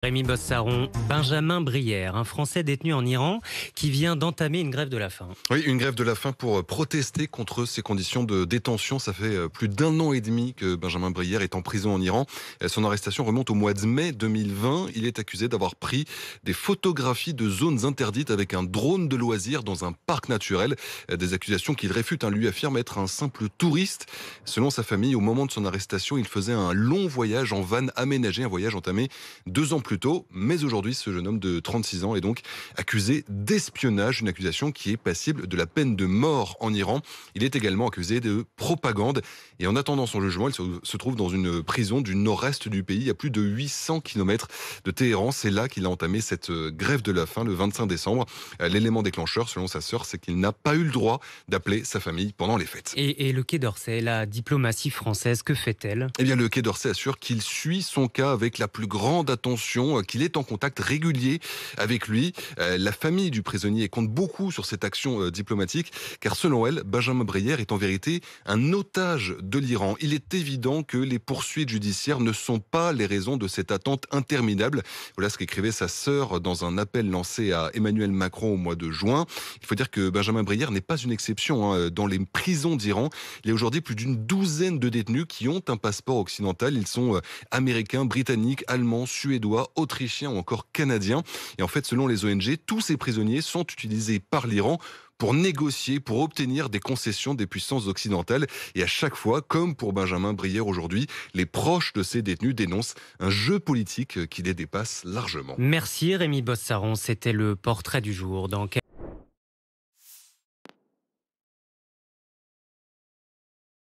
Rémi Bossaron, Benjamin Brière, un Français détenu en Iran qui vient d'entamer une grève de la faim. Oui, une grève de la faim pour protester contre ces conditions de détention. Ça fait plus d'un an et demi que Benjamin Brière est en prison en Iran. Son arrestation remonte au mois de mai 2020. Il est accusé d'avoir pris des photographies de zones interdites avec un drone de loisirs dans un parc naturel. Des accusations qu'il réfute. Lui affirme être un simple touriste. Selon sa famille, au moment de son arrestation, il faisait un long voyage en van aménagé, un voyage entamé 2 ans plus tôt. Mais aujourd'hui, ce jeune homme de 36 ans est donc accusé d'espionnage, une accusation qui est passible de la peine de mort en Iran. Il est également accusé de propagande. Et en attendant son jugement, il se trouve dans une prison du nord-est du pays, à plus de 800 km de Téhéran. C'est là qu'il a entamé cette grève de la faim le 25 décembre. L'élément déclencheur, selon sa sœur, c'est qu'il n'a pas eu le droit d'appeler sa famille pendant les fêtes. Et le Quai d'Orsay, la diplomatie française, que fait-elle ? Eh bien, le Quai d'Orsay assure qu'il suit son cas avec la plus grande attention, qu'il est en contact régulier avec lui. La famille du prisonnier compte beaucoup sur cette action diplomatique, car selon elle, Benjamin Brière est en vérité un otage de l'Iran. Il est évident que les poursuites judiciaires ne sont pas les raisons de cette attente interminable. Voilà ce qu'écrivait sa sœur dans un appel lancé à Emmanuel Macron au mois de juin. Il faut dire que Benjamin Brière n'est pas une exception. Dans les prisons d'Iran, il y a aujourd'hui plus d'une douzaine de détenus qui ont un passeport occidental. Ils sont américains, britanniques, allemands, suédois, autrichiens ou encore canadiens. Et en fait, selon les ONG, tous ces prisonniers sont utilisés par l'Iran pour négocier, pour obtenir des concessions des puissances occidentales. Et à chaque fois, comme pour Benjamin Brière aujourd'hui, les proches de ces détenus dénoncent un jeu politique qui les dépasse largement. Merci Rémi Bossaron, c'était le portrait du jour. Dans